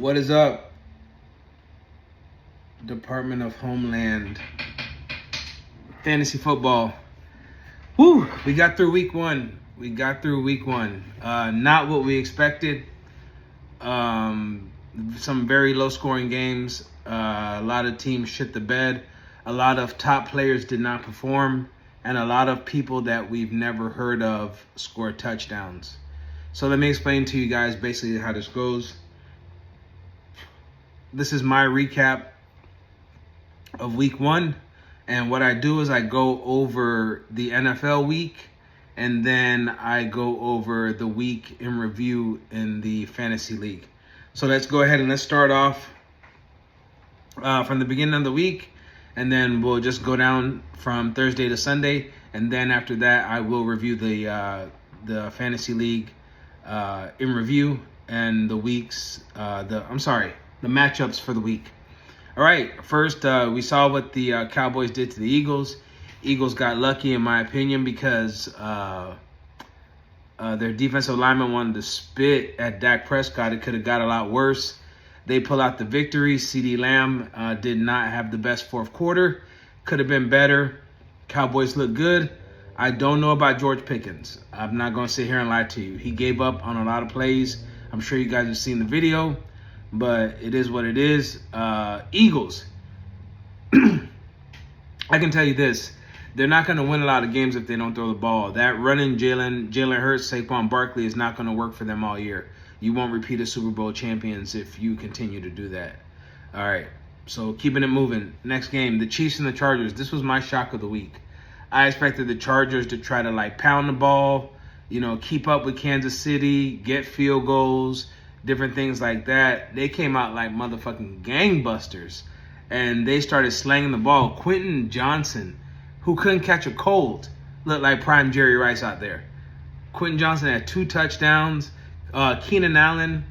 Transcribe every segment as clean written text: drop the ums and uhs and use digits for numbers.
What is up, Dept.of Homeland? Fantasy football. Woo! We got through week one. Not what we expected. Some very low-scoring games. A lot of teams shit the bed. A lot of top players did not perform. And a lot of people that we've never heard of scored touchdowns. So let me explain to you guys basically how this goes. This is my recap of week one. And what I do is I go over the NFL week, and then I go over the week in review in the fantasy league. So let's go ahead and let's start off from the beginning of the week, and then we'll just go down from Thursday to Sunday, and then after that I will review the fantasy league in review and the matchups for the week. All right, first we saw what the Cowboys did to the Eagles. Eagles got lucky, in my opinion, because their defensive lineman wanted to spit at Dak Prescott. It could have got a lot worse. They pull out the victory. CeeDee Lamb did not have the best fourth quarter. Could have been better. Cowboys look good. I don't know about George Pickens. I'm not going to sit here and lie to you. He gave up on a lot of plays. I'm sure you guys have seen the video, but it is what it is. Eagles. I can tell you this. They're not going to win a lot of games if they don't throw the ball. That running Jalen Hurts, Saquon Barkley is not going to work for them all year. You won't repeat as Super Bowl champions if you continue to do that. All right, so keeping it moving. Next game, the Chiefs and the Chargers. This was my shock of the week. I expected the Chargers to try to pound the ball, keep up with Kansas City, get field goals, different things like that. They came out like motherfucking gangbusters, and they started slanging the ball. Quentin Johnson, who couldn't catch a cold, looked like prime Jerry Rice out there. Quentin Johnson had 2 touchdowns. Keenan Allen,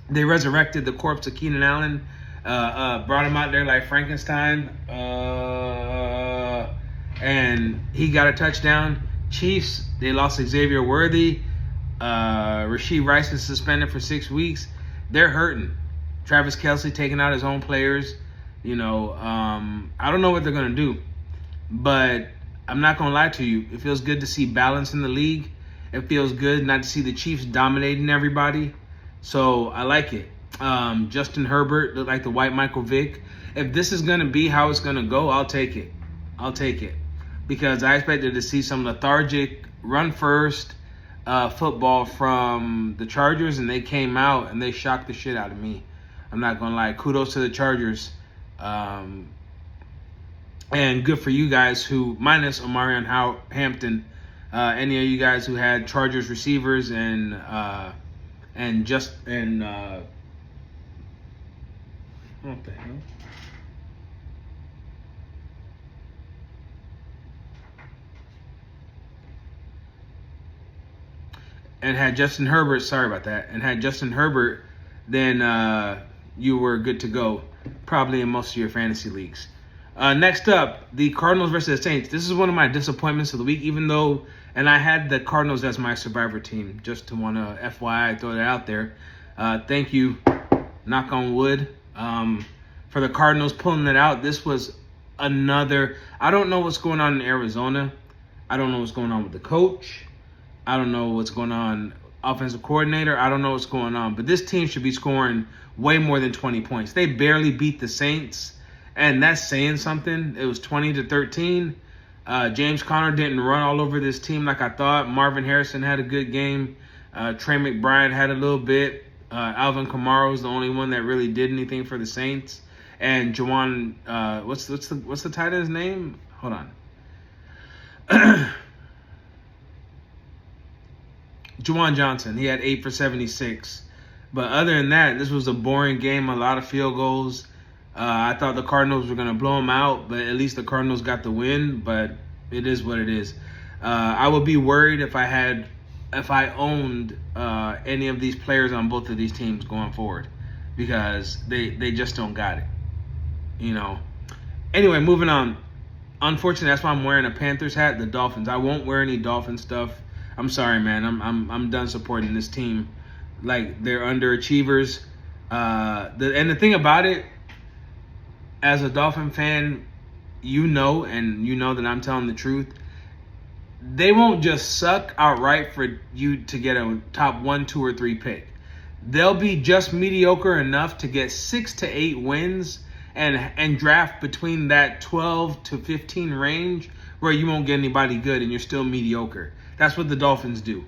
they resurrected the corpse of Keenan Allen, brought him out there like Frankenstein, and he got a touchdown. Chiefs, they lost Xavier Worthy. Rashee Rice is suspended for 6 weeks. They're hurting. Travis Kelce taking out his own players. I don't know what they're going to do. But I'm not going to lie to you. It feels good to see balance in the league. It feels good not to see the Chiefs dominating everybody. So I like it. Justin Herbert looked like the white Michael Vick. If this is going to be how it's going to go, I'll take it. Because I expected to see some lethargic, run-first football from the Chargers, and they came out and they shocked the shit out of me. I'm not going to lie. Kudos to the Chargers. And good for you guys who, minus Omarion Hampton, any of you guys who had Chargers receivers and what the hell? And had Justin Herbert, sorry about that, and had Justin Herbert, then you were good to go, probably in most of your fantasy leagues. Next up, the Cardinals versus the Saints. This is one of my disappointments of the week, even though, and I had the Cardinals as my survivor team, just to want to FYI throw that out there. Thank you, knock on wood, for the Cardinals pulling it out. This was another, I don't know what's going on in Arizona. I don't know what's going on with the coach. I don't know what's going on, offensive coordinator. I don't know what's going on. But this team should be scoring way more than 20 points. They barely beat the Saints, and that's saying something. It was 20-13. James Conner didn't run all over this team like I thought. Marvin Harrison had a good game. Trey McBride had a little bit. Alvin Kamara was the only one that really did anything for the Saints. And Juwan, what's the tight end's name? Hold on. Juwan Johnson, he had 8 for 76. But other than that, this was a boring game, a lot of field goals. I thought the Cardinals were going to blow them out, but at least the Cardinals got the win, but it is what it is. I would be worried if I owned any of these players on both of these teams going forward, because they just don't got it. Anyway, moving on. Unfortunately, that's why I'm wearing a Panthers hat, the Dolphins. I won't wear any Dolphin stuff. I'm sorry, man. I'm done supporting this team. Like, they're underachievers. And the thing about it, as a Dolphin fan, and you know that I'm telling the truth. They won't just suck outright for you to get a top 1, 2, or 3 pick. They'll be just mediocre enough to get 6 to 8 wins and draft between that 12 to 15 range where you won't get anybody good and you're still mediocre. That's what the Dolphins do.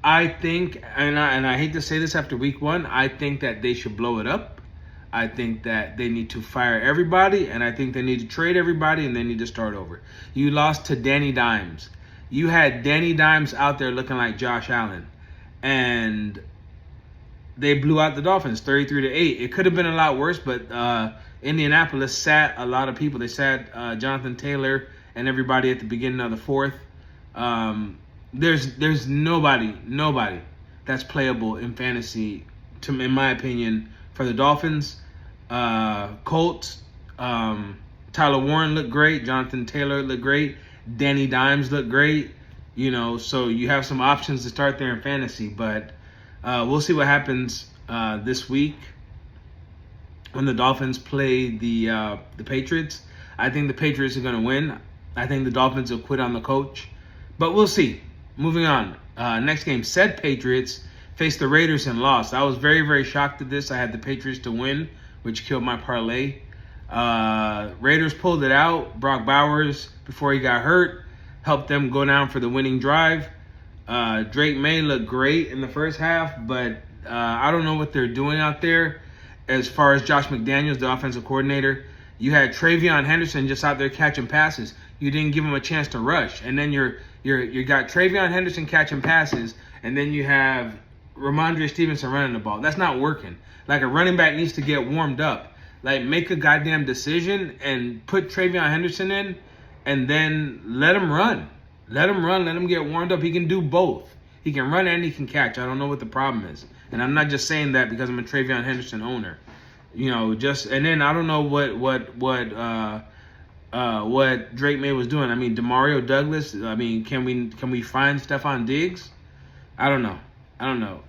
I think, and I hate to say this after week 1, I think that they should blow it up. I think that they need to fire everybody, and I think they need to trade everybody, and they need to start over. You lost to Danny Dimes. You had Danny Dimes out there looking like Josh Allen, and they blew out the Dolphins 33-8. It could have been a lot worse, but Indianapolis sat a lot of people. They sat Jonathan Taylor and everybody at the beginning of the fourth. There's nobody that's playable in fantasy, in my opinion, for the Dolphins. Colts, Tyler Warren looked great. Jonathan Taylor looked great. Danny Dimes looked great. So you have some options to start there in fantasy, but we'll see what happens this week when the Dolphins play the Patriots. I think the Patriots are going to win. I think the Dolphins will quit on the coach, but we'll see. Moving on. Next game, said Patriots faced the Raiders and lost. I was very, very shocked at this. I had the Patriots to win, which killed my parlay. Raiders pulled it out. Brock Bowers, before he got hurt, helped them go down for the winning drive. Drake May looked great in the first half, but I don't know what they're doing out there as far as Josh McDaniels, the offensive coordinator. You had Travion Henderson just out there catching passes. You didn't give him a chance to rush. And then you got Travion Henderson catching passes, and then you have Ramondre Stevenson running the ball. That's not working. Like, a running back needs to get warmed up. Like, make a goddamn decision and put Travion Henderson in, and then let him run. Let him get warmed up. He can do both. He can run and he can catch. I don't know what the problem is. And I'm not just saying that because I'm a Travion Henderson owner. And then I don't know what Drake May was doing. I mean, Demario Douglas. I mean, can we find Stephon Diggs? I don't know.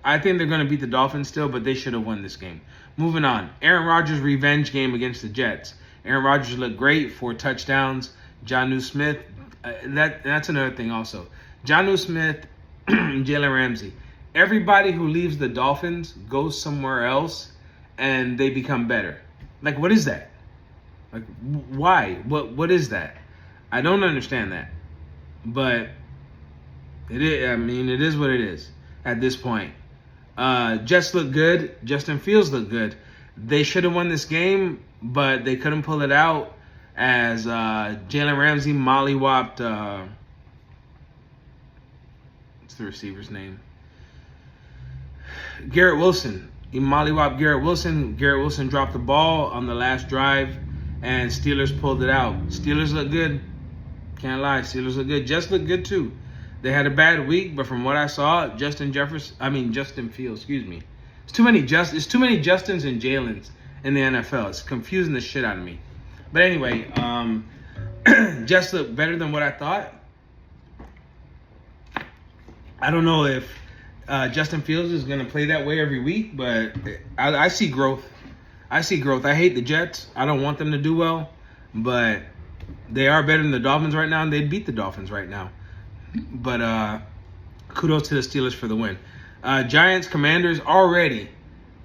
I think they're going to beat the Dolphins still, but they should have won this game. Moving on. Aaron Rodgers' revenge game against the Jets. Aaron Rodgers looked great, 4 touchdowns. Jonnu Smith. That's another thing also. Jonnu Smith, Jalen Ramsey. Everybody who leaves the Dolphins goes somewhere else, and they become better. Like, what is that? Like, why? What is that? I don't understand that. But it is what it is at this point. Jets look good. Justin Fields looked good. They should have won this game, but they couldn't pull it out as Jalen Ramsey mollywopped. What's the receiver's name? Garrett Wilson. He mollywopped Garrett Wilson. Garrett Wilson dropped the ball on the last drive, and Steelers pulled it out. Steelers look good. Can't lie. Steelers look good. Jets look good too. They had a bad week, but from what I saw, Justin Fields. Excuse me. It's too many Justins and Jalen's in the NFL. It's confusing the shit out of me. But anyway, Jets look better than what I thought. I don't know if Justin Fields is going to play that way every week, but I see growth. I hate the Jets. I don't want them to do well, but they are better than the Dolphins right now, and they'd beat the Dolphins right now. But kudos to the Steelers for the win. Giants, Commanders already.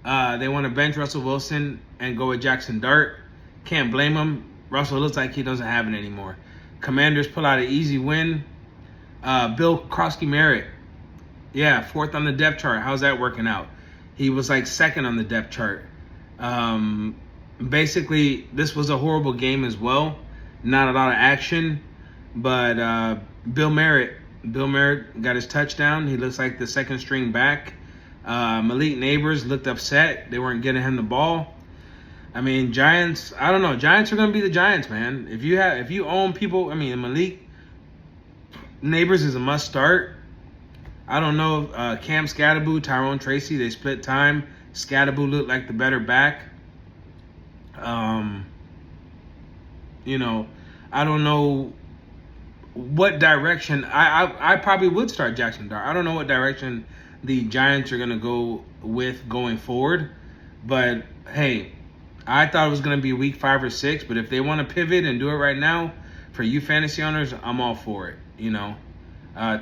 They want to bench Russell Wilson and go with Jackson Dart. Can't blame him. Russell looks like he doesn't have it anymore. Commanders pull out an easy win. Bill Krosky-Merritt. Yeah, 4th on the depth chart. How's that working out? He was like 2nd on the depth chart. Basically, this was a horrible game as well. Not a lot of action. But Bill Merritt got his touchdown. He looks like the 2nd string back. Malik Neighbors looked upset. They weren't getting him the ball. I mean, Giants, I don't know. Giants are going to be the Giants, man. If you own people, Malik Neighbors is a must start. I don't know. Cam Scatterboo, Tyrone Tracy, they split time. Scatterboo looked like the better back. I don't know what direction. I probably would start Jackson Dart. I don't know what direction the Giants are going to go with going forward. But hey, I thought it was going to be week 5 or 6. But if they want to pivot and do it right now, for you fantasy owners, I'm all for it.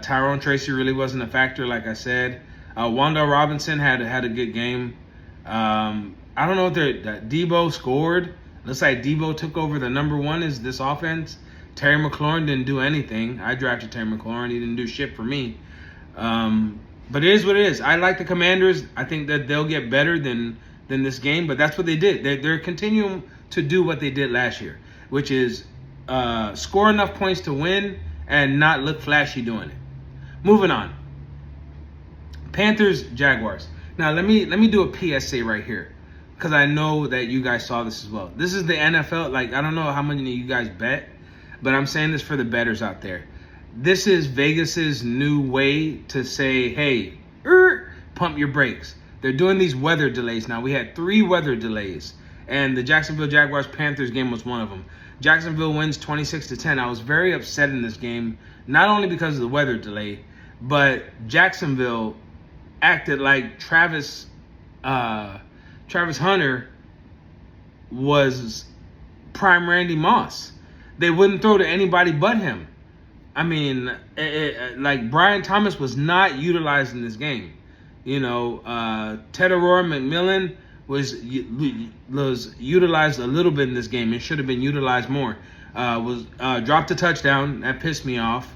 Tyrone Tracy really wasn't a factor, like I said. Wanda Robinson had a good game. I don't know if Debo scored. Looks like Debo took over the number one is this offense. Terry McLaurin didn't do anything. I drafted Terry McLaurin. He didn't do shit for me. But it is what it is. I like the Commanders. I think that they'll get better than this game. But that's what they did. They're continuing to do what they did last year, which is score enough points to win and not look flashy doing it. Moving on. Panthers, Jaguars. Now let me do a PSA right here, because I know that you guys saw this as well. This is the NFL. Like, I don't know how many of you guys bet, but I'm saying this for the bettors out there. This is Vegas's new way to say, hey, pump your brakes. They're doing these weather delays now. We had 3 weather delays, and the Jacksonville Jaguars-Panthers game was one of them. Jacksonville wins 26-10. I was very upset in this game, not only because of the weather delay, but Jacksonville acted like Travis Hunter was prime Randy Moss. They wouldn't throw to anybody but him. I mean, like Brian Thomas was not utilized in this game. Ted Aurora McMillan was utilized a little bit in this game. It should have been utilized more. Dropped a touchdown. That pissed me off.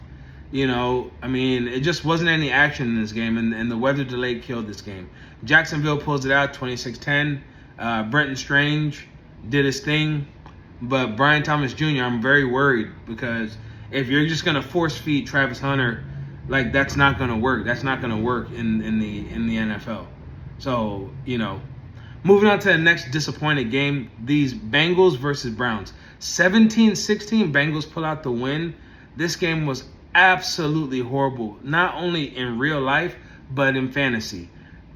It just wasn't any action in this game, and the weather delay killed this game. Jacksonville pulls it out 26-10. Brenton Strange did his thing, but Brian Thomas Jr., I'm very worried, because if you're just gonna force feed Travis Hunter, like, that's not gonna work. That's not gonna work in the NFL. So, moving on to the next disappointed game, these Bengals versus Browns. 17-16, Bengals pull out the win. This game was absolutely horrible, not only in real life, but in fantasy.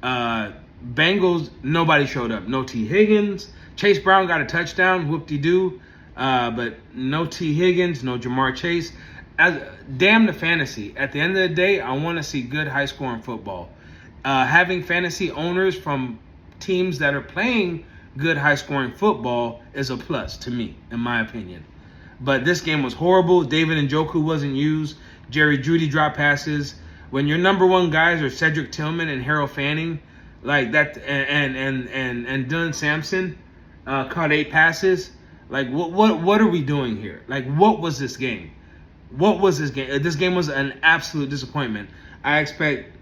Bengals, nobody showed up. No T. Higgins. Chase Brown got a touchdown, whoop-de-doo. But no T. Higgins, no Jamar Chase. Damn the fantasy. At the end of the day, I want to see good high-scoring football. Having fantasy owners from teams that are playing good high-scoring football is a plus to me, in my opinion. But this game was horrible. David Njoku wasn't used. Jerry Jeudy dropped passes. When your number one guys are Cedric Tillman and Harold Fanning, like that, and Dylan Sampson caught 8 passes. Like, what are we doing here? Like, what was this game? What was this game? This game was an absolute disappointment. I expect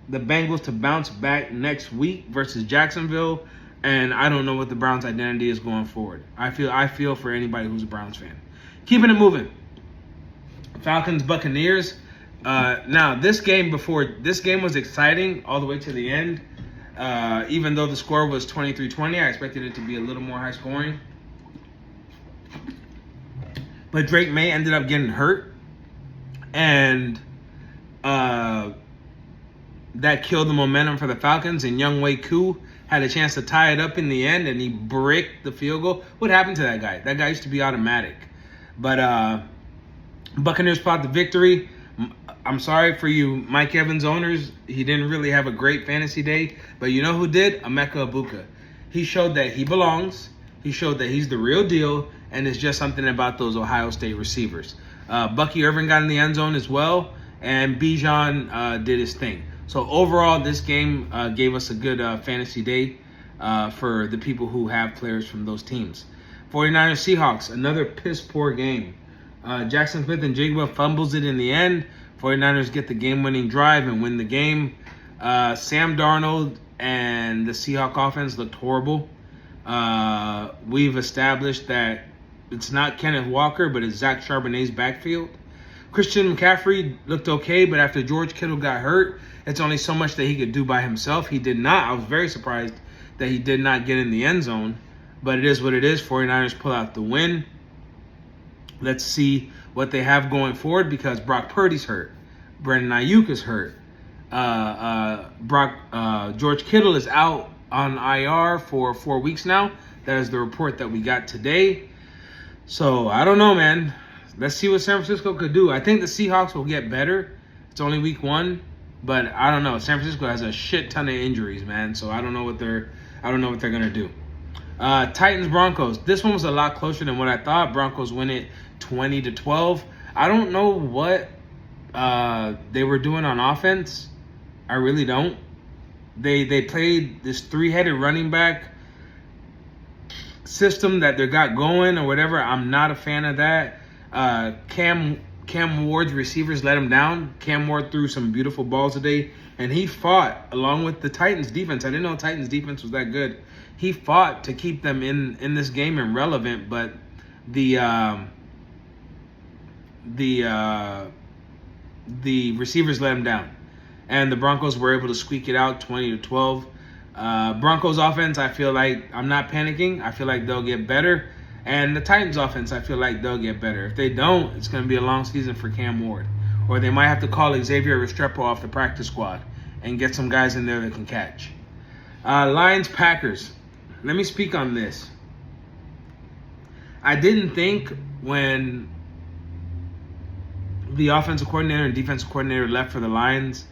the Bengals to bounce back next week versus Jacksonville, and I don't know what the Browns' identity is going forward. I feel for anybody who's a Browns fan. Keeping it moving. Falcons Buccaneers. Now this game was exciting all the way to the end. Even though the score was 23-20, I expected it to be a little more high scoring. But Drake May ended up getting hurt, and that killed the momentum for the Falcons. And Younghoe Koo had a chance to tie it up in the end, and he bricked the field goal. What happened to that guy? That guy used to be automatic. But Buccaneers fought the victory. I'm sorry for you Mike Evans owners. He didn't really have a great fantasy day. But you know who did? Emeka Egbuka. He showed that he belongs. He showed that he's the real deal. And it's just something about those Ohio State receivers. Bucky Irvin got in the end zone as well. And Bijan did his thing. So overall, this game gave us a good fantasy day for the people who have players from those teams. 49ers Seahawks, another piss poor game. Jackson Smith and Jigba fumbles it in the end. 49ers get the game-winning drive and win the game. Sam Darnold and the Seahawks offense looked horrible. We've established that it's not Kenneth Walker, but it's Zach Charbonnet's backfield. Christian McCaffrey looked okay, but after George Kittle got hurt, it's only so much that he could do by himself. He did not. I was very surprised that he did not get in the end zone. But it is what it is. 49ers pull out the win. Let's see what they have going forward, because Brock Purdy's hurt. Brandon Ayuk is hurt. George Kittle is out on IR for 4 weeks now. That is the report that we got today. So, I don't know, man. Let's see what San Francisco could do. I think the Seahawks will get better. It's only week 1. But I don't know. San Francisco has a shit ton of injuries, man. So, I don't know what they're I don't know what they're going to do. Titans Broncos. This one was a lot closer than what I thought. Broncos win it 20-12. I don't know what they were doing on offense. I really don't. They played this three-headed running back system that they got going or whatever. I'm not a fan of that. Cam Ward's receivers let him down. Cam Ward threw some beautiful balls today, and he fought along with the Titans defense. I didn't know Titans defense was that good. He fought to keep them in this game and relevant, but the receivers let him down, and the Broncos were able to squeak it out 20-12. Broncos offense, I feel like I'm not panicking. I feel like they'll get better. And the Titans offense, I feel like they'll get better. If they don't, it's going to be a long season for Cam Ward. Or they might have to call Xavier Restrepo off the practice squad and get some guys in there that can catch. Lions-Packers. Let me speak on this. I didn't think when the offensive coordinator and defensive coordinator left for the Lions,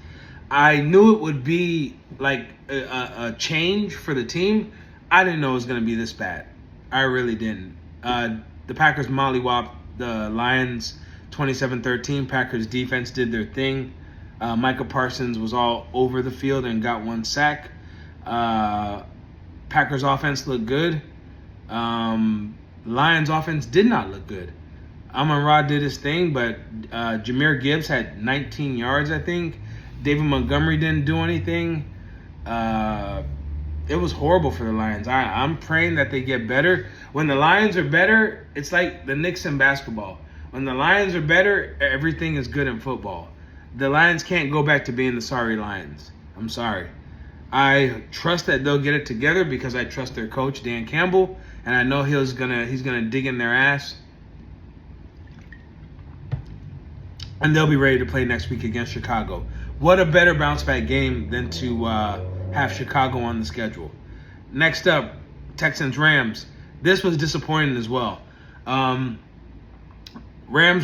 I knew it would be like a change for the team. I didn't know it was going to be this bad. I really didn't. The Packers mollywopped the Lions 27-13. Packers defense did their thing. Micah Parsons was all over the field and got one sack. Packers offense looked good. Lions offense did not look good. Amon-Ra did his thing, but Jahmyr Gibbs had 19 yards, I think. David Montgomery didn't do anything. It was horrible for the Lions. I'm praying that they get better. When the Lions are better, it's like the Knicks in basketball. When the Lions are better, everything is good in football. The Lions can't go back to being the sorry Lions. I'm sorry. I trust that they'll get it together because I trust their coach, Dan Campbell, and I know he's gonna dig in their ass. And they'll be ready to play next week against Chicago. What a better bounce back game than to have Chicago on the schedule. Next up, Texans-Rams. This was disappointing as well. Rams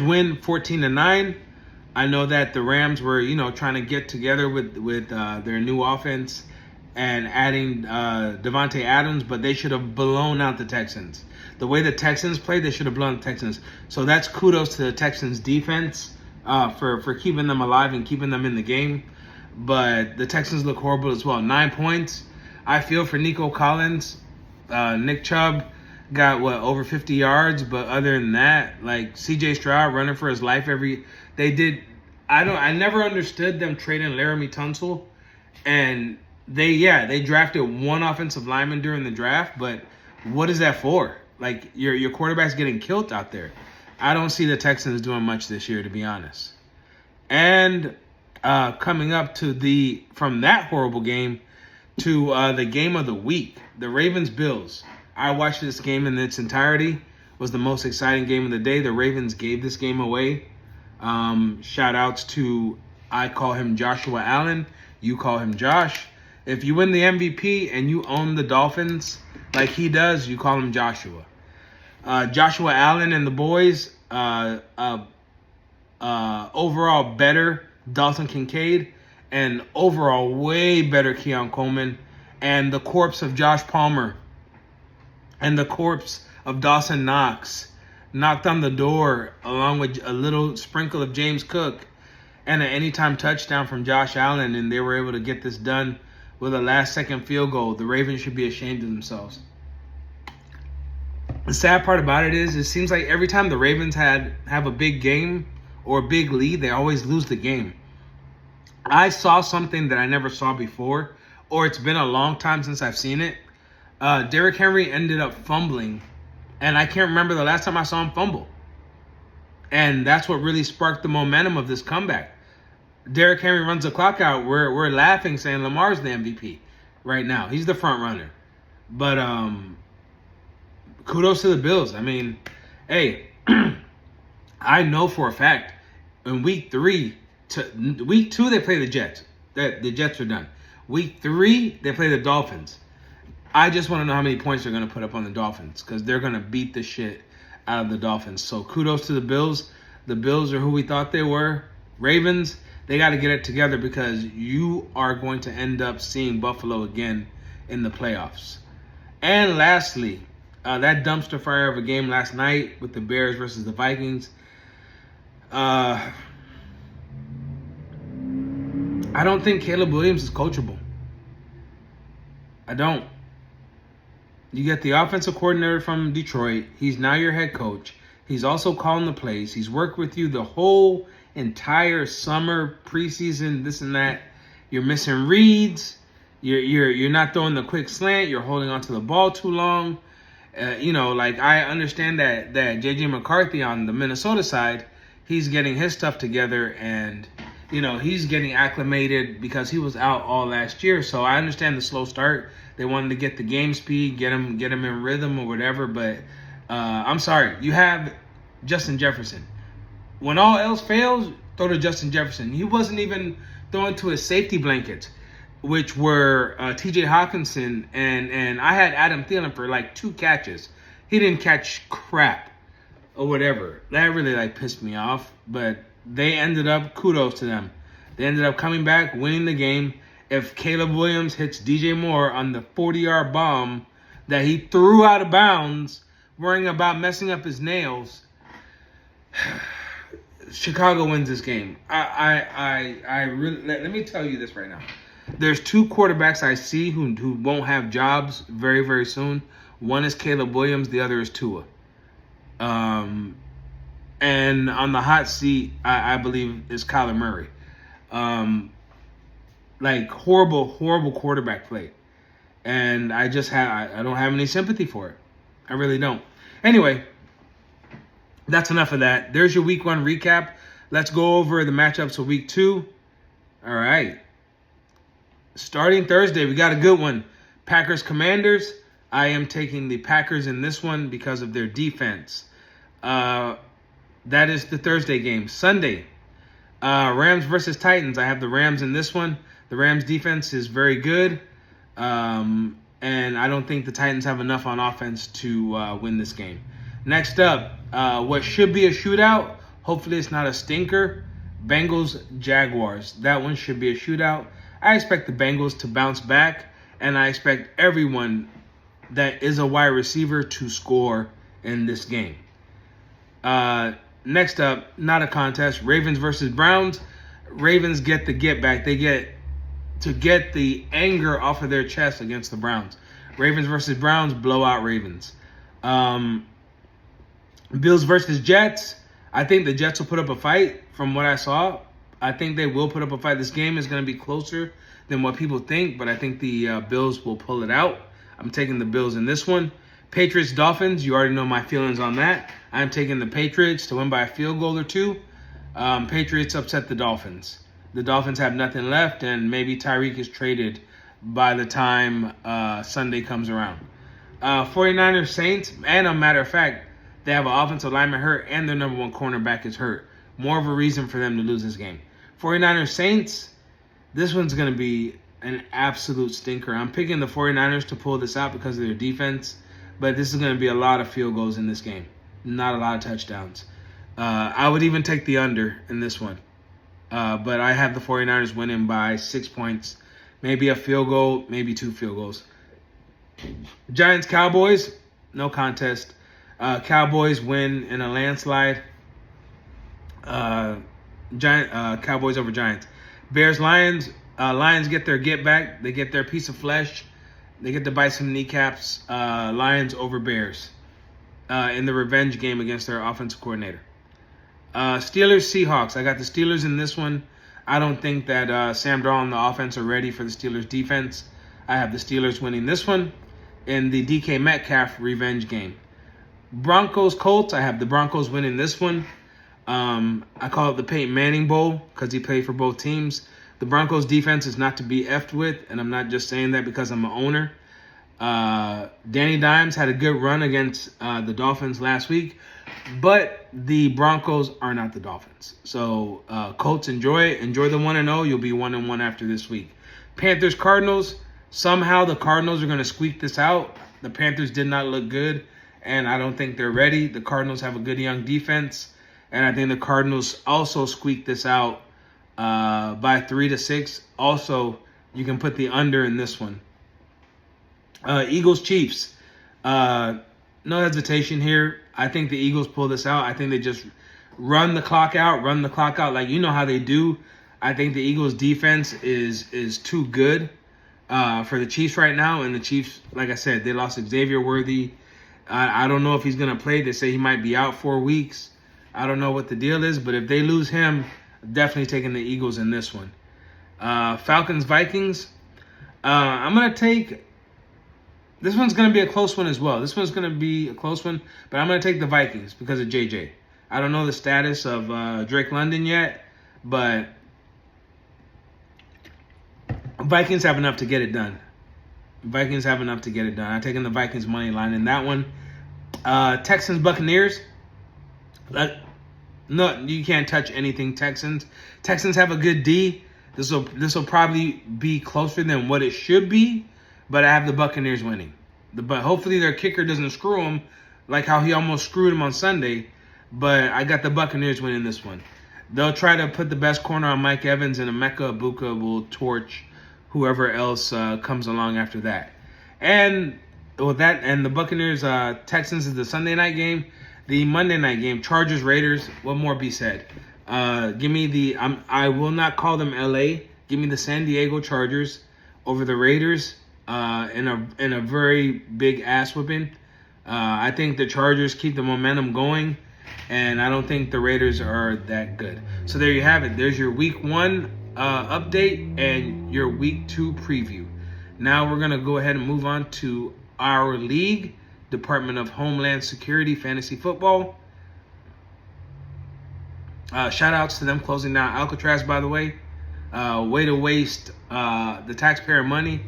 win 14-9. I know that the Rams were, trying to get together with their new offense and adding Devontae Adams, but they should have blown out the Texans. The way the Texans played, they should have blown the Texans. So that's kudos to the Texans defense for keeping them alive and keeping them in the game. But the Texans look horrible as well. 9 points. I feel for Nico Collins. Nick Chubb got, over 50 yards. But other than that, like C.J. Stroud running for his life I never understood them trading Laramie Tunsil. And they drafted one offensive lineman during the draft. But what is that for? Like, your quarterback's getting killed out there. I don't see the Texans doing much this year, to be honest. And coming up from that horrible game to the game of the week, the Ravens-Bills. I watched this game in its entirety. It was the most exciting game of the day. The Ravens gave this game away. Shout outs to, I call him Joshua Allen. You call him Josh. If you win the MVP and you own the Dolphins like he does, you call him Joshua. Joshua Allen and the boys, overall better Dalton Kincaid, and overall way better Keon Coleman, and the corpse of Josh Palmer and the corpse of Dawson Knox knocked on the door along with a little sprinkle of James Cook and an anytime touchdown from Josh Allen, and they were able to get this done with a last-second field goal. The Ravens should be ashamed of themselves. The sad part about it is, it seems like every time the Ravens have a big game or a big lead, they always lose the game. I saw something that I never saw before, or it's been a long time since I've seen it. Derrick Henry ended up fumbling, and I can't remember the last time I saw him fumble. And that's what really sparked the momentum of this comeback. Derrick Henry runs the clock out. We're laughing, saying Lamar's the MVP right now. He's the front runner. But kudos to the Bills. I mean, hey, I know for a fact in week 2 they play the Jets. The Jets are done. Week 3 they play the Dolphins. I just want to know how many points they're going to put up on the Dolphins, because they're going to beat the shit out of the Dolphins. So kudos to the Bills. The Bills are who we thought they were. Ravens, they got to get it together, because you are going to end up seeing Buffalo again in the playoffs. And lastly, that dumpster fire of a game last night with the Bears versus the Vikings. I don't think Caleb Williams is coachable. I don't. You get the offensive coordinator from Detroit. He's now your head coach. He's also calling the plays. He's worked with you the whole entire summer, preseason, this and that. You're missing reads. You're not throwing the quick slant. You're holding onto the ball too long. I understand that J.J. McCarthy on the Minnesota side, he's getting his stuff together and, he's getting acclimated because he was out all last year. So I understand the slow start. They wanted to get the game speed, get him in rhythm or whatever. But I'm sorry, you have Justin Jefferson. When all else fails, throw to Justin Jefferson. He wasn't even throwing to his safety blankets, which were T.J. Hawkinson, and I had Adam Thielen for like 2 catches. He didn't catch crap or whatever. That really pissed me off. But they ended up, kudos to them. They ended up coming back, winning the game. If Caleb Williams hits DJ Moore on the 40-yard bomb that he threw out of bounds, worrying about messing up his nails, Chicago wins this game. I really, let me tell you this right now. There's 2 quarterbacks I see who won't have jobs very, very soon. One is Caleb Williams. The other is Tua. And on the hot seat, I believe, is Kyler Murray. Horrible, horrible quarterback play. And I don't have any sympathy for it. I really don't. Anyway, that's enough of that. There's your week 1 recap. Let's go over the matchups of week 2. All right. Starting Thursday, we got a good one. Packers-Commanders. I am taking the Packers in this one because of their defense. That is the Thursday game. Sunday, Rams versus Titans. I have the Rams in this one. The Rams defense is very good. And I don't think the Titans have enough on offense to win this game. Next up, what should be a shootout. Hopefully it's not a stinker. Bengals-Jaguars. That one should be a shootout. I expect the Bengals to bounce back, and I expect everyone that is a wide receiver to score in this game. Next up, not a contest, Ravens versus Browns. Ravens get the get back. They get to get the anger off of their chest against the Browns. Ravens versus Browns, blowout Ravens. Bills versus Jets. I think the Jets will put up a fight from what I saw. I think they will put up a fight. This game is going to be closer than what people think, but I think the Bills will pull it out. I'm taking the Bills in this one. Patriots-Dolphins, you already know my feelings on that. I'm taking the Patriots to win by a field goal or 2. Patriots upset the Dolphins. The Dolphins have nothing left, and maybe Tyreek is traded by the time Sunday comes around. 49ers-Saints, and a matter of fact, they have an offensive lineman hurt, and their number 1 cornerback is hurt. More of a reason for them to lose this game. 49ers-Saints, this one's going to be an absolute stinker. I'm picking the 49ers to pull this out because of their defense, but this is going to be a lot of field goals in this game. Not a lot of touchdowns. I would even take the under in this one. But I have the 49ers winning by 6 points. Maybe a field goal, maybe 2 field goals. Giants-Cowboys, no contest. Cowboys win in a landslide. Cowboys over Giants. Bears-Lions. Lions get their get back. They get their piece of flesh. They get to bite some kneecaps. Lions over Bears in the revenge game against their offensive coordinator. Steelers-Seahawks. I got the Steelers in this one. I don't think that Sam Darnold and the offense are ready for the Steelers' defense. I have the Steelers winning this one in the DK Metcalf revenge game. Broncos-Colts. I have the Broncos winning this one. I call it the Peyton Manning Bowl because he played for both teams. The Broncos defense is not to be effed with, and I'm not just saying that because I'm an owner. Danny Dimes had a good run against the Dolphins last week, but the Broncos are not the Dolphins. So Colts, enjoy the 1-0. You'll be 1-1 after this week. Panthers-Cardinals. Somehow the Cardinals are going to squeak this out. The Panthers did not look good, and I don't think they're ready. The Cardinals have a good young defense, and I think the Cardinals also squeak this out by 3-6. Also, you can put the under in this one. Eagles Chiefs. No hesitation here. I think the Eagles pull this out. I think they just run the clock out like you know how they do. I think the Eagles defense is too good for the Chiefs right now. And the Chiefs, like I said, they lost Xavier Worthy. I don't know if he's going to play. They say he might be out 4 weeks. I don't know what the deal is, but if they lose him, definitely taking the Eagles in this one. Falcons Vikings. I'm going to take. This one's going to be a close one as well. This one's going to be a close one, but I'm going to take the Vikings because of JJ. I don't know the status of Drake London yet, but Vikings have enough to get it done. Vikings have enough to get it done. I'm taking the Vikings money line in that one. Texans Buccaneers. No, you can't touch anything Texans. Texans have a good D. This will probably be closer than what it should be, but I have the Buccaneers winning. But hopefully their kicker doesn't screw them like how he almost screwed him on Sunday. But I got the Buccaneers winning this one. They'll try to put the best corner on Mike Evans, and Emeka Egbuka will torch whoever else comes along after that. And with that, and the Buccaneers Texans is the Sunday night game. The Monday night game, Chargers Raiders. What more be said? Give me the. I will not call them LA. Give me the San Diego Chargers over the Raiders in a very big ass whipping. I think the Chargers keep the momentum going, and I don't think the Raiders are that good. So there you have it. There's your Week 1 update and your Week 2 preview. Now we're gonna go ahead and move on to our league, Dept.of Homeland Security Fantasy Football. Shout outs to them closing down Alcatraz, by the way. Way to waste the taxpayer money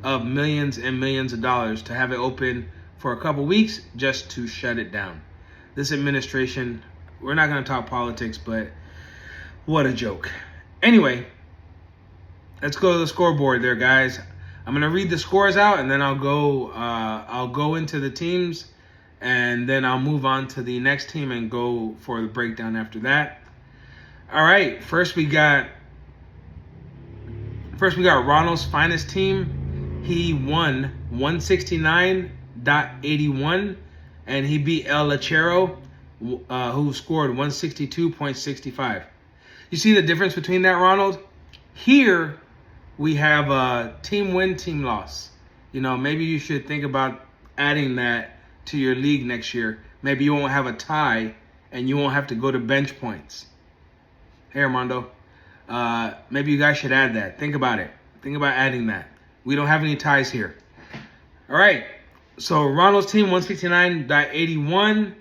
of millions and millions of dollars to have it open for a couple weeks just to shut it down. This administration, we're not going to talk politics, but what a joke. Anyway, let's go to the scoreboard there, guys. I'm going to read the scores out, and then I'll go into the teams, and then I'll move on to the next team and go for the breakdown after that. All right, first we got Ronald's finest team. He won 169.81, and he beat El Lechero, who scored 162.65. You see the difference between that, Ronald? Here we have a team win, team loss. You know, maybe you should think about adding that to your league next year. Maybe you won't have a tie, and you won't have to go to bench points. Hey, Armando. Maybe you guys should add that. Think about it. Think about adding that. We don't have any ties here. All right. So Ronald's team, 169.81.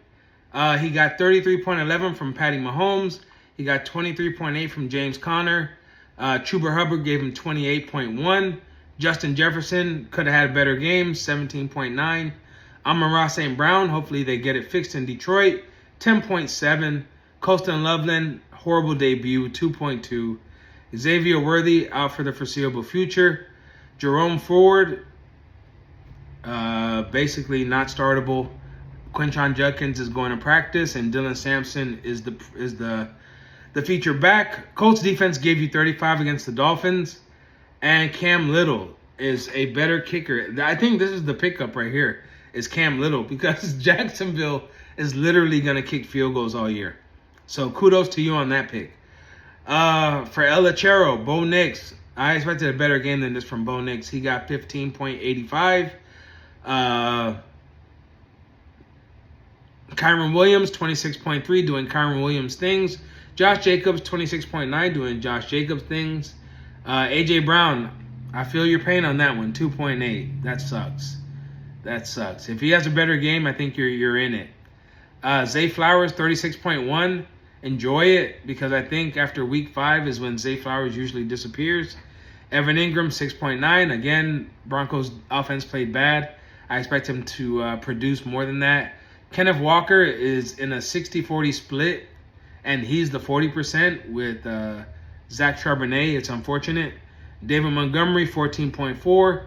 He got 33.11 from Patty Mahomes. He got 23.8 from James Conner. Chuba Hubbard gave him 28.1. Justin Jefferson could have had a better game, 17.9. Amon-Ra St. Brown, hopefully they get it fixed in Detroit, 10.7. Colston Loveland, horrible debut, 2.2. Xavier Worthy out for the foreseeable future. Jerome Ford, basically not startable. Quinshon Judkins is going to practice, and Dylan Sampson is the feature back. Colts defense gave you 35 against the Dolphins, and Cam Little is a better kicker. I think this is the pickup right here, is Cam Little, because Jacksonville is literally going to kick field goals all year. So kudos to you on that pick. For El Lechero, Bo Nix. I expected a better game than this from Bo Nix. He got 15.85. Kyron Williams, 26.3, doing Kyron Williams things. Josh Jacobs, 26.9, doing Josh Jacobs things. A.J. Brown, I feel your pain on that one, 2.8. That sucks. If he has a better game, I think you're in it. Zay Flowers, 36.1. Enjoy it, because I think after week 5 is when Zay Flowers usually disappears. Evan Ingram, 6.9. Again, Broncos offense played bad. I expect him to produce more than that. Kenneth Walker is in a 60-40 split, and he's the 40% with Zach Charbonnet. It's unfortunate. David Montgomery, 14.4.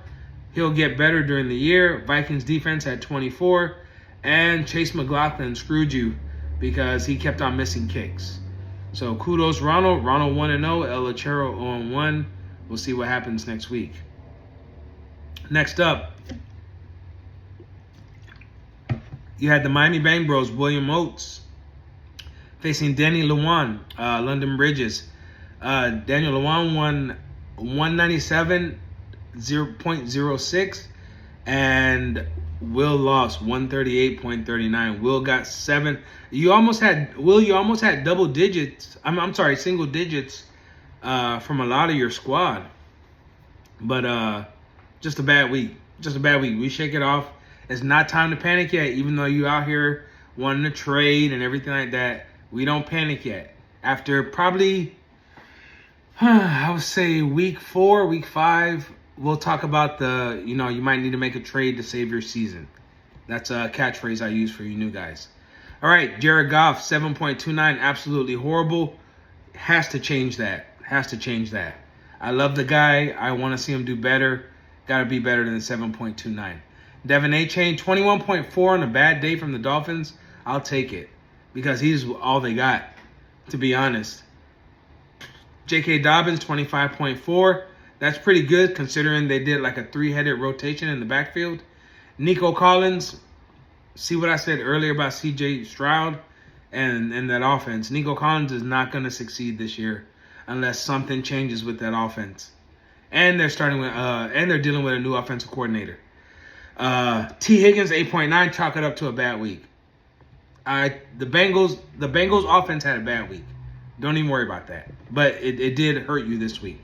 He'll get better during the year. Vikings defense at 24. And Chase McLaughlin screwed you because he kept on missing kicks. So kudos, Ronald. Ronald 1-0. El Lechero 0-1. We'll see what happens next week. Next up, You had the Miami Bang Bros, William Oates, facing Danny Lewan, London Bridges. Daniel Lewan won 197, 0.06, and Will lost 138.39. Will got 7. You almost had double digits. I'm sorry, single digits from a lot of your squad. But just a bad week. Just a bad week. We shake it off. It's not time to panic yet, even though you out here wanting to trade and everything like that. We don't panic yet. After probably, I would say week 4, week 5, we'll talk about you might need to make a trade to save your season. That's a catchphrase I use for you new guys. All right, Jared Goff, 7.29, absolutely horrible. Has to change that. I love the guy. I want to see him do better. Got to be better than 7.29. Devin A-Chain, 21.4 on a bad day from the Dolphins. I'll take it because he's all they got, to be honest. J.K. Dobbins, 25.4. That's pretty good considering they did like a 3-headed rotation in the backfield. Nico Collins, see what I said earlier about C.J. Stroud and that offense. Nico Collins is not going to succeed this year unless something changes with that offense. And they're dealing with a new offensive coordinator. T. Higgins, 8.9, chalk it up to a bad week. The Bengals offense had a bad week. Don't even worry about that. But it did hurt you this week.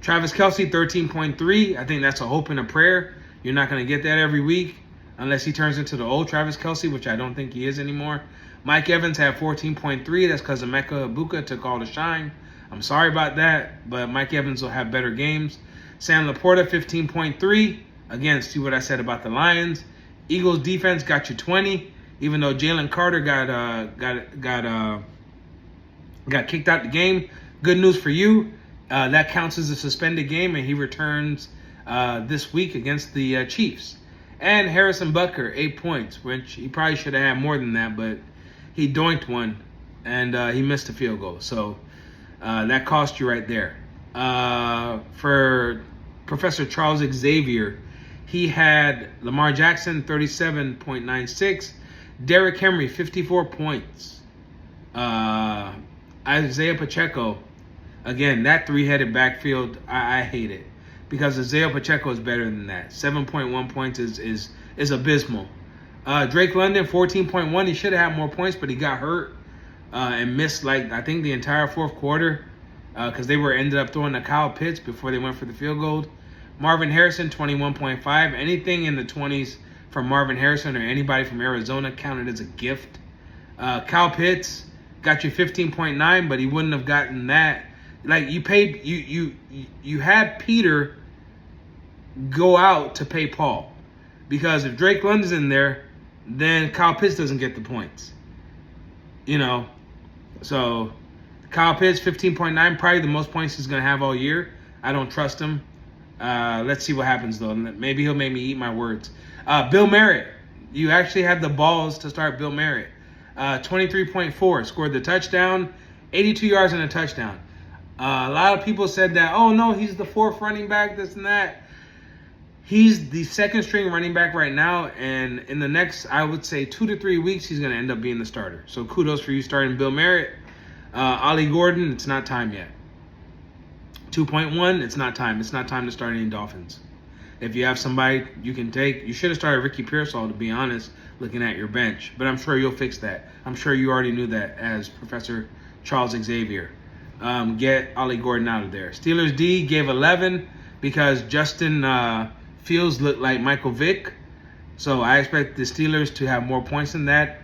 Travis Kelce, 13.3. I think that's a hope and a prayer. You're not going to get that every week unless he turns into the old Travis Kelce, which I don't think he is anymore. Mike Evans had 14.3. That's because Emeka Egbuka took all the shine. I'm sorry about that, but Mike Evans will have better games. Sam Laporta, 15.3. Again, see what I said about the Lions. Eagles defense got you 20, even though Jalen Carter got kicked out the game. Good news for you. That counts as a suspended game, and he returns this week against the Chiefs. And Harrison Butker, 8 points, which he probably should have had more than that, but he doinked one, and he missed a field goal. So that cost you right there. For Professor Charles Xavier, he had Lamar Jackson, 37.96. Derrick Henry, 54 points. Isaiah Pacheco, again, that 3-headed backfield, I hate it. Because Isaiah Pacheco is better than that. 7.1 points is abysmal. Drake London, 14.1. He should have had more points, but he got hurt and missed, I think, the entire fourth quarter because they ended up throwing to Kyle Pitts before they went for the field goal. Marvin Harrison, 21.5. Anything in the 20s from Marvin Harrison or anybody from Arizona counted as a gift. Kyle Pitts got you 15.9, but he wouldn't have gotten that. You had Peter go out to pay Paul. Because if Drake London's in there, then Kyle Pitts doesn't get the points. So Kyle Pitts, 15.9, probably the most points he's going to have all year. I don't trust him. Let's see what happens, though. Maybe he'll make me eat my words. Bill Merritt. You actually had the balls to start Bill Merritt. 23.4. Scored the touchdown. 82 yards and a touchdown. A lot of people said that, oh, no, he's the 4th running back, this and that. He's the 2nd-string running back right now, and in the next, I would say, 2 to 3 weeks, he's going to end up being the starter. So kudos for you starting Bill Merritt. Ollie Gordon, it's not time yet. 2.1, it's not time. It's not time to start any Dolphins. If you have somebody you can take, you should have started Ricky Pearsall, to be honest, looking at your bench. But I'm sure you'll fix that. I'm sure you already knew that as Professor Charles Xavier. Get Ollie Gordon out of there. Steelers D gave 11 because Justin Fields looked like Michael Vick. So I expect the Steelers to have more points than that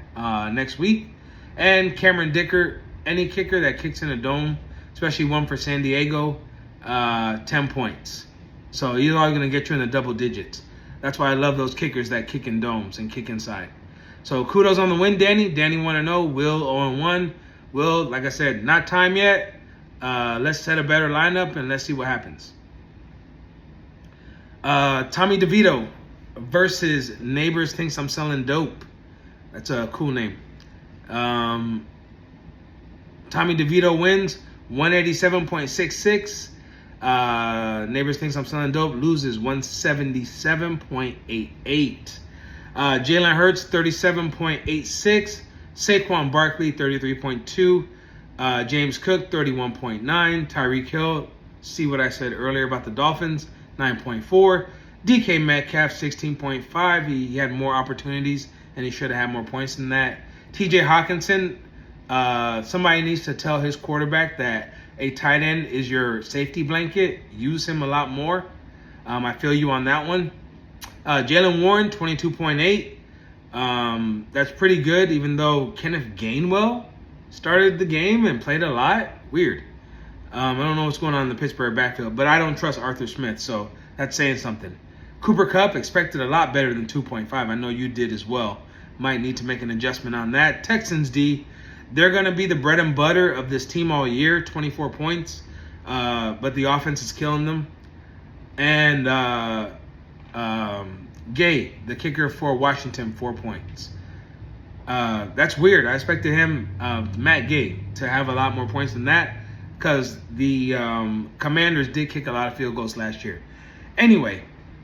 next week. And Cameron Dicker, any kicker that kicks in a dome, especially one for San Diego, 10 points. So he's always going to get you in the double digits. That's why I love those kickers that kick in domes and kick inside. So kudos on the win, Danny. Danny 1-0. Will 0-1. Will, like I said, not time yet. Let's set a better lineup and let's see what happens. Tommy DeVito versus Neighbors Thinks I'm Selling Dope. That's a cool name. Tommy DeVito wins 187.66. Neighbors Thinks I'm Selling Dope loses 177.88. Jalen Hurts, 37.86. Saquon Barkley, 33.2. James Cook, 31.9. Tyreek Hill, see what I said earlier about the Dolphins, 9.4. DK Metcalf, 16.5. He had more opportunities, and he should have had more points than that. TJ Hawkinson, somebody needs to tell his quarterback that a tight end is your safety blanket. Use him a lot more. I feel you on that one. Jalen Warren, 22.8. That's pretty good, even though Kenneth Gainwell started the game and played a lot. Weird. I don't know what's going on in the Pittsburgh backfield, but I don't trust Arthur Smith, so that's saying something. Cooper Kupp expected a lot better than 2.5. I know you did as well. Might need to make an adjustment on that. Texans D, they're going to be the bread and butter of this team all year, 24 points, but the offense is killing them. And Gay, the kicker for Washington, 4 points. That's weird. I expected him, Matt Gay, to have a lot more points than that because the Commanders did kick a lot of field goals last year. Anyway,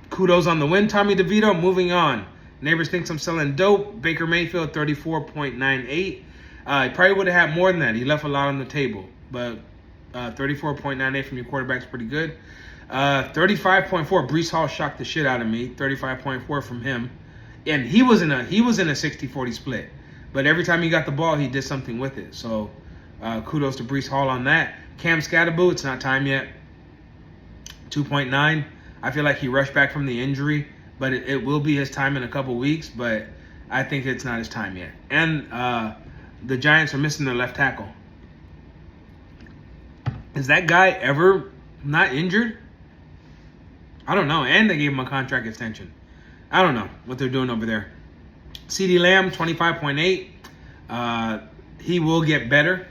kudos on the win, Tommy DeVito. Moving on. Neighbors thinks I'm selling dope. Baker Mayfield, 34.98. He probably would have had more than that. He left a lot on the table. But 34.98 from your quarterback is pretty good. 35.4. Breece Hall shocked the shit out of me. 35.4 from him. And he was in a 60-40 split. But every time he got the ball, he did something with it. So kudos to Breece Hall on that. Cam Scatterboo, it's not time yet. 2.9. I feel like he rushed back from the injury, but it will be his time in a couple weeks, but I think it's not his time yet. And the Giants are missing their left tackle. Is that guy ever not injured? I don't know. And they gave him a contract extension. I don't know what they're doing over there. CeeDee Lamb, 25.8. He will get better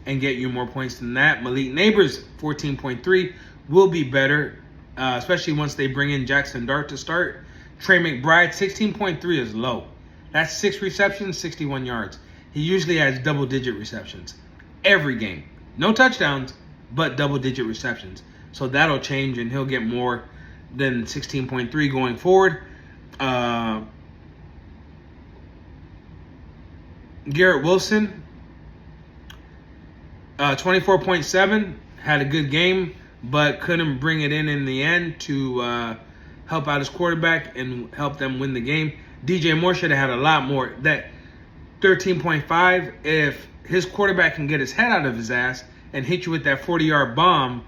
and get you more points than that. Malik Neighbors, 14.3, will be better, especially once they bring in Jackson Dart to start. Trey McBride, 16.3 is low. That's 6 receptions, 61 yards. He usually has double-digit receptions every game. No touchdowns, but double-digit receptions. So that'll change, and he'll get more than 16.3 going forward. Garrett Wilson, 24.7, had a good game, but couldn't bring it in the end to help out his quarterback and help them win the game. DJ Moore should have had a lot more. That 13.5, if his quarterback can get his head out of his ass and hit you with that 40-yard bomb,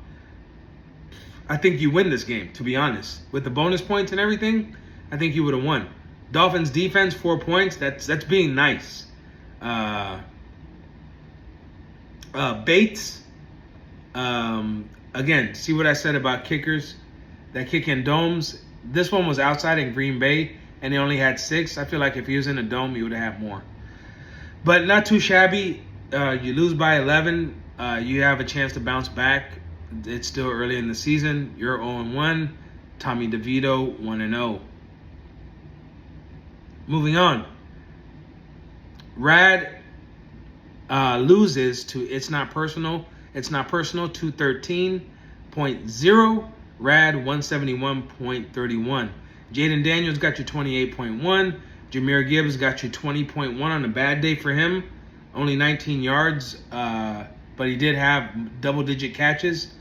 I think you win this game, to be honest. With the bonus points and everything, I think you would have won. Dolphins defense, 4 points. That's being nice. Bates, again, see what I said about kickers that kick in domes. This one was outside in Green Bay, and he only had 6. I feel like if he was in a dome, he would have had more. But not too shabby. You lose by 11. You have a chance to bounce back. It's still early in the season. You're 0-1. Tommy DeVito, 1-0. Moving on. Rad loses to It's Not Personal. It's Not Personal, 213.0. Rad, 171.31. Jaden Daniels got you 28.1. Jahmyr Gibbs got you 20.1 on a bad day for him. Only 19 yards, but he did have double-digit catches.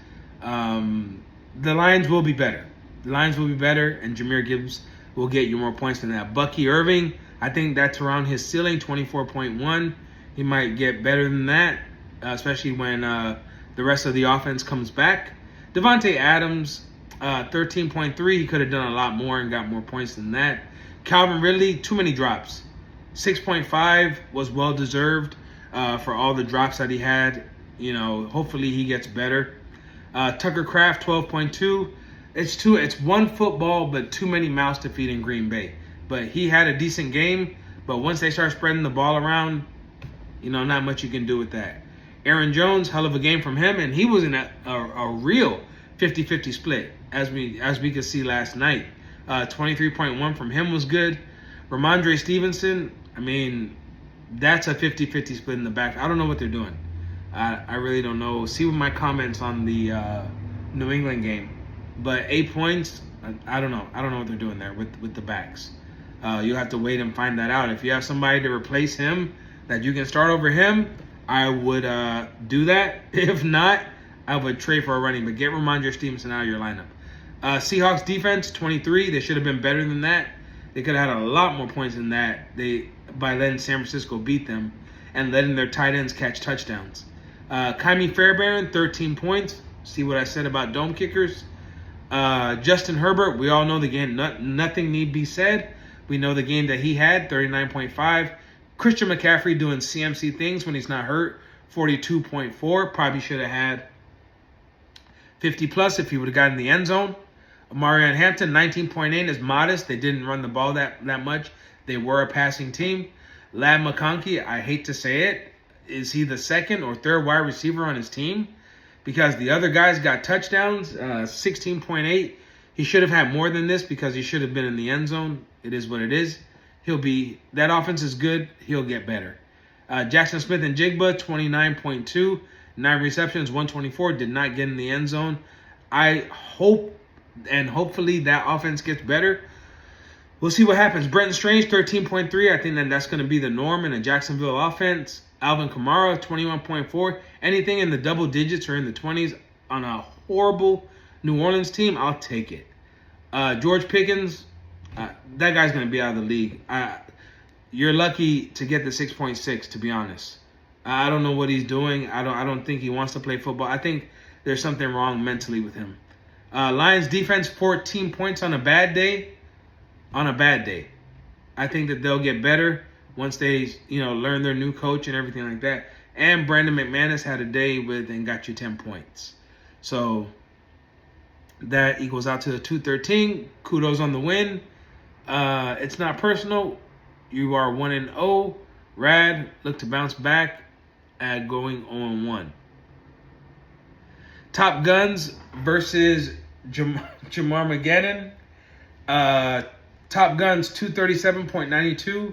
The Lions will be better. The Lions will be better, and Jahmyr Gibbs will get you more points than that. Bucky Irving, I think that's around his ceiling, 24.1. He might get better than that, especially when the rest of the offense comes back. Devontae Adams, 13.3. He could have done a lot more and got more points than that. Calvin Ridley, too many drops. 6.5 was well-deserved for all the drops that he had. You know, hopefully he gets better. Tucker Kraft, 12.2. It's one football, but too many mouths to feed in Green Bay. But he had a decent game. But once they start spreading the ball around, you know, not much you can do with that. Aaron Jones, hell of a game from him, and he was in a real 50-50 split, as we could see last night. 23.1 from him was good. Ramondre Stevenson, I mean, that's a 50-50 split in the back. I don't know what they're doing. I really don't know. See my comments on the New England game. But 8 points, I don't know. I don't know what they're doing there with the backs. You'll have to wait and find that out. If you have somebody to replace him that you can start over him, I would do that. If not, I would trade for a running back. Get Ramondre Stevenson out of your lineup. Seahawks defense, 23. They should have been better than that. They could have had a lot more points than that by letting San Francisco beat them and letting their tight ends catch touchdowns. Kyrie Fairbairn, 13 points. See what I said about dome kickers. Justin Herbert, we all know the game. Nothing need be said. We know the game that he had, 39.5. Christian McCaffrey doing CMC things when he's not hurt, 42.4. Probably should have had 50 plus if he would have gotten the end zone. Marion Hampton, 19.8 is modest. They didn't run the ball that much. They were a passing team. Lab McConkey, I hate to say it, is he the second or third wide receiver on his team? Because the other guys got touchdowns, 16.8. He should have had more than this because he should have been in the end zone. It is what it is. That offense is good. He'll get better. Jackson Smith and Jigba, 29.2. 9 receptions, 124. Did not get in the end zone. I hope and hopefully that offense gets better. We'll see what happens. Brenton Strange, 13.3. I think that's going to be the norm in a Jacksonville offense. Alvin Kamara, 21.4. Anything in the double digits or in the 20s on a horrible New Orleans team, I'll take it. George Pickens, that guy's going to be out of the league. You're lucky to get the 6.6, to be honest. I don't know what he's doing. I don't think he wants to play football. I think there's something wrong mentally with him. Lions defense, 14 points on a bad day. On a bad day. I think that they'll get better once they, learn their new coach and everything like that. And Brandon McManus had a day and got you 10 points. So that equals out to the 213. Kudos on the win. It's not personal. You are 1-0. Rad, look to bounce back at going 0-1. Top Guns versus Jamar Mageddon. Top Guns 237.92.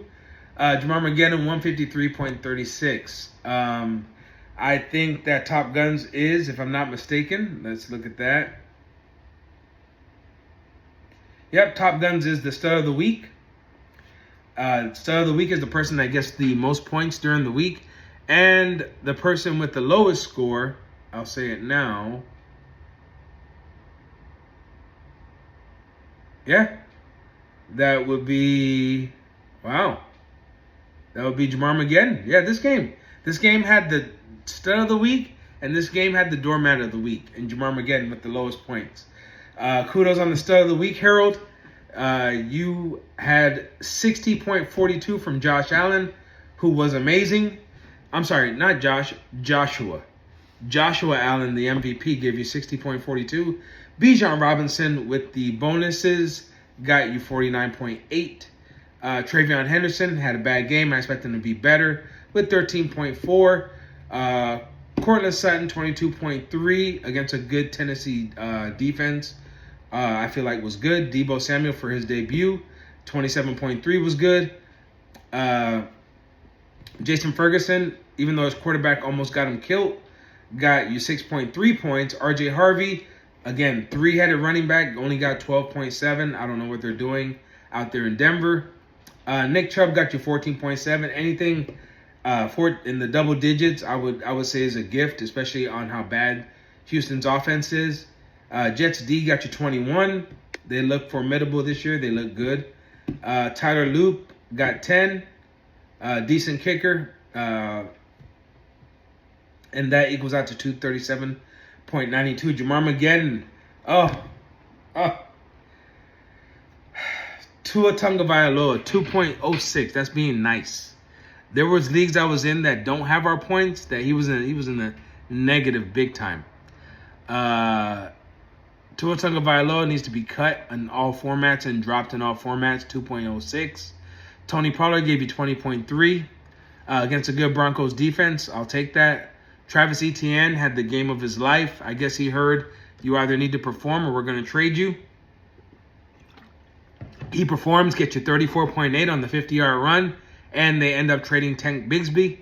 Jamar Mageddon 153.36. I think that Top Guns is, if I'm not mistaken, let's look at that. Yep, Top Guns is the stud of the week. Stud of the week is the person that gets the most points during the week. And the person with the lowest score, I'll say it now. Yeah, that would be, wow. That would be Jamar Mageddon. Yeah, this game had the stud of the week, and this game had the doormat of the week, and Jamar Mageddon with the lowest points. Kudos on the stud of the week, Harold. You had 60.42 from Josh Allen, who was amazing. I'm sorry, not Joshua. Joshua Allen, the MVP, gave you 60.42. Bijan Robinson with the bonuses got you 49.8. Travion Henderson had a bad game. I expect him to be better with 13.4. Cortland Sutton, 22.3 against a good Tennessee defense. I feel like was good. Deebo Samuel for his debut, 27.3 was good. Jason Ferguson, even though his quarterback almost got him killed, got you 6.3 points. RJ Harvey, again, three-headed running back, only got 12.7. I don't know what they're doing out there in Denver. Nick Chubb got you 14.7. Anything in the double digits, I would say is a gift, especially on how bad Houston's offense is. Jets D got you 21. They look formidable this year. They look good. Tyler Loop got 10. Decent kicker. And that equals out to 237.92. Jamar Mageddon. Tua Tagovailoa, 2.06. That's being nice. There was leagues I was in that don't have our points that he was in the negative big time. Tua Tagovailoa needs to be cut in all formats and dropped in all formats, 2.06. Tony Pollard gave you 20.3 against a good Broncos defense. I'll take that. Travis Etienne had the game of his life. I guess he heard you either need to perform or we're going to trade you. He performs, gets you 34.8 on the 50-yard run, and they end up trading Tank Bigsby.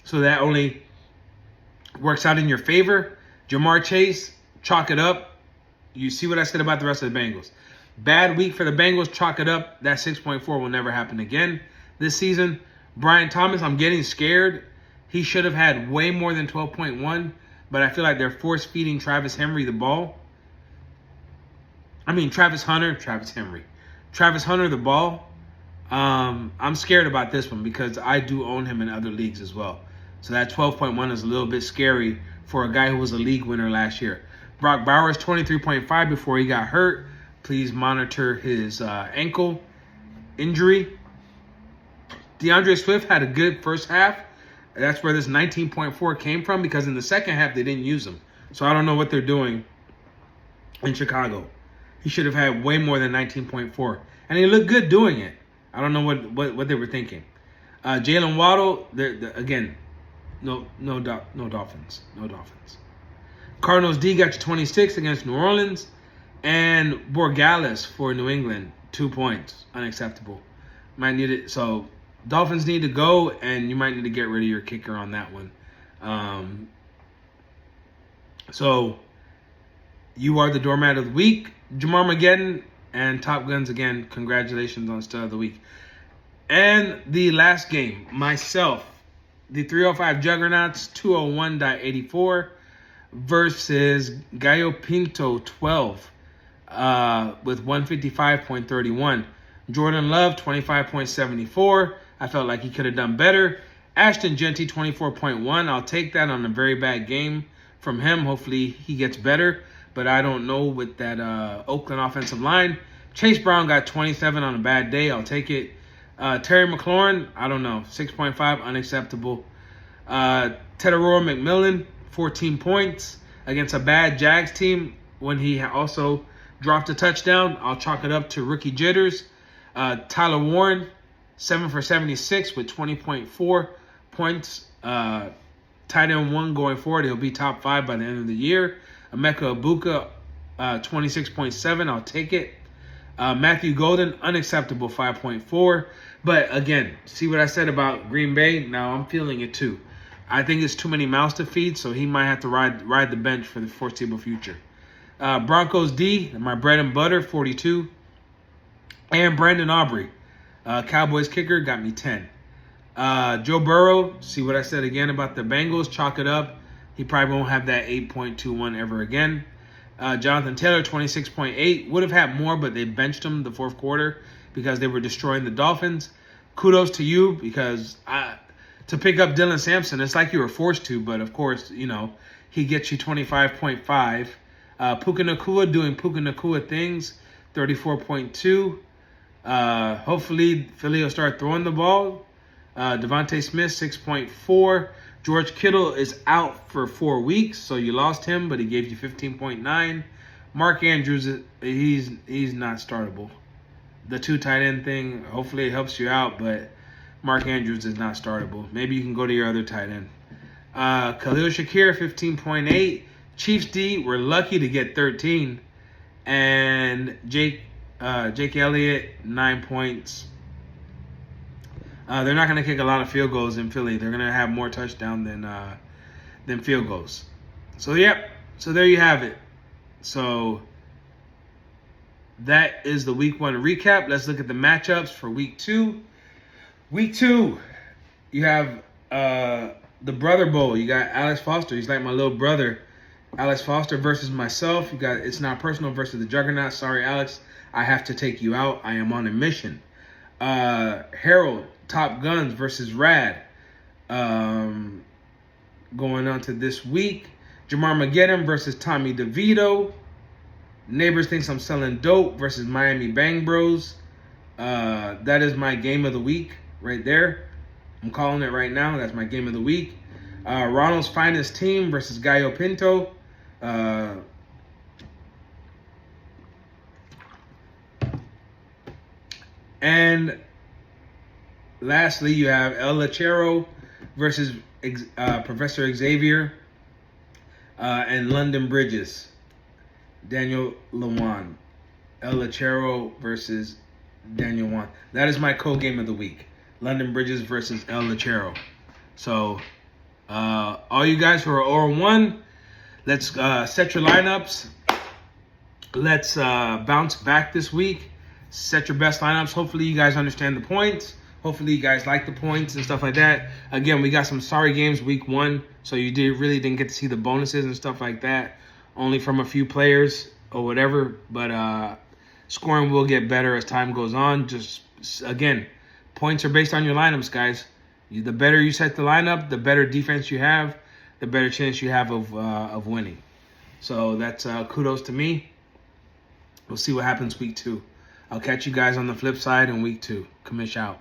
So that only works out in your favor. Jamar Chase, chalk it up. You see what I said about the rest of the Bengals. Bad week for the Bengals. Chalk it up. That 6.4 will never happen again this season. Brian Thomas, I'm getting scared. He should have had way more than 12.1, but I feel like they're force-feeding Travis Hunter the ball. Travis Hunter the ball. I'm scared about this one because I do own him in other leagues as well. So that 12.1 is a little bit scary for a guy who was a league winner last year. Brock Bowers, 23.5 before he got hurt. Please monitor his ankle injury. DeAndre Swift had a good first half. That's where this 19.4 came from, because in the second half they didn't use him. So I don't know what they're doing in Chicago. He should have had way more than 19.4. And he looked good doing it. I don't know what they were thinking. Jalen Waddle, again, no Dolphins. No Dolphins. Cardinals D got you 26 against New Orleans. And Borregales for New England, 2 points. Unacceptable. Might need it. So Dolphins need to go, and you might need to get rid of your kicker on that one. So you are the doormat of the week. Jamar Mageddon and Top Guns, again, congratulations on Stud of the Week. And the last game, myself, the 305 Juggernauts, 201.84 versus Gallo Pinto, 12 with 155.31. Jordan Love, 25.74. I felt like he could have done better. Ashton Genty, 24.1. I'll take that on a very bad game from him. Hopefully he gets better, but I don't know with that Oakland offensive line. Chase Brown got 27 on a bad day. I'll take it. Terry McLaurin, I don't know, 6.5, unacceptable. Tedarrell McMillan, 14 points against a bad Jags team when he also dropped a touchdown. I'll chalk it up to rookie jitters. Tyler Warren, 7 for 76 with 20.4 points. Tight end 1 going forward. He'll be top 5 by the end of the year. Emeka Ibuka, 26.7. I'll take it. Matthew Golden, unacceptable, 5.4. But again, see what I said about Green Bay? Now I'm feeling it too. I think it's too many mouths to feed, so he might have to ride the bench for the foreseeable future. Broncos D, my bread and butter, 42. And Brandon Aubrey, Cowboys kicker, got me 10. Joe Burrow, see what I said again about the Bengals, chalk it up. He probably won't have that 8.21 ever again. Jonathan Taylor, 26.8. Would have had more, but they benched him the fourth quarter because they were destroying the Dolphins. Kudos to you, because to pick up Dylan Sampson, it's like you were forced to, but of course, he gets you 25.5. Puka Nacua doing Puka Nacua things, 34.2. Hopefully, Philly will start throwing the ball. Devontae Smith, 6.4. George Kittle is out for 4 weeks, so you lost him, but he gave you 15.9. Mark Andrews, he's not startable. The 2 tight end thing, hopefully it helps you out, but Mark Andrews is not startable. Maybe you can go to your other tight end. Khalil Shakir, 15.8. Chiefs D, we're lucky to get 13. And Jake Elliott, 9 points. They're not going to kick a lot of field goals in Philly. They're going to have more touchdown than field goals. So, so there you have it. So that is the Week 1 recap. Let's look at the matchups for Week 2. Week 2, you have the Brother Bowl. You got Alex Foster. He's like my little brother. Alex Foster versus myself. You got It's Not Personal versus the Juggernaut. Sorry, Alex. I have to take you out. I am on a mission. Harold, Top Guns versus Rad. Going on to this week. Jamar Mageddon versus Tommy DeVito. Neighbors Thinks I'm Selling Dope versus Miami Bang Bros. That is my game of the week right there. I'm calling it right now. That's my game of the week. Ronald's Finest Team versus Gallo Pinto. And lastly, you have El Lechero versus Professor Xavier and London Bridges. Daniel Lewan. El Lechero versus Daniel Lewan. That is my co-game of the week. London Bridges versus El Lechero. So, all you guys who are 0-1, let's set your lineups. let's bounce back this week. Set your best lineups. Hopefully you guys understand the points. Hopefully you guys like the points and stuff like that. Again, we got some sorry games week 1, so you really didn't get to see the bonuses and stuff like that. Only from a few players or whatever. But scoring will get better as time goes on. Just again, points are based on your lineups, guys. The better you set the lineup, the better defense you have, the better chance you have of winning. So that's kudos to me. We'll see what happens week 2. I'll catch you guys on the flip side in week 2. Commish out.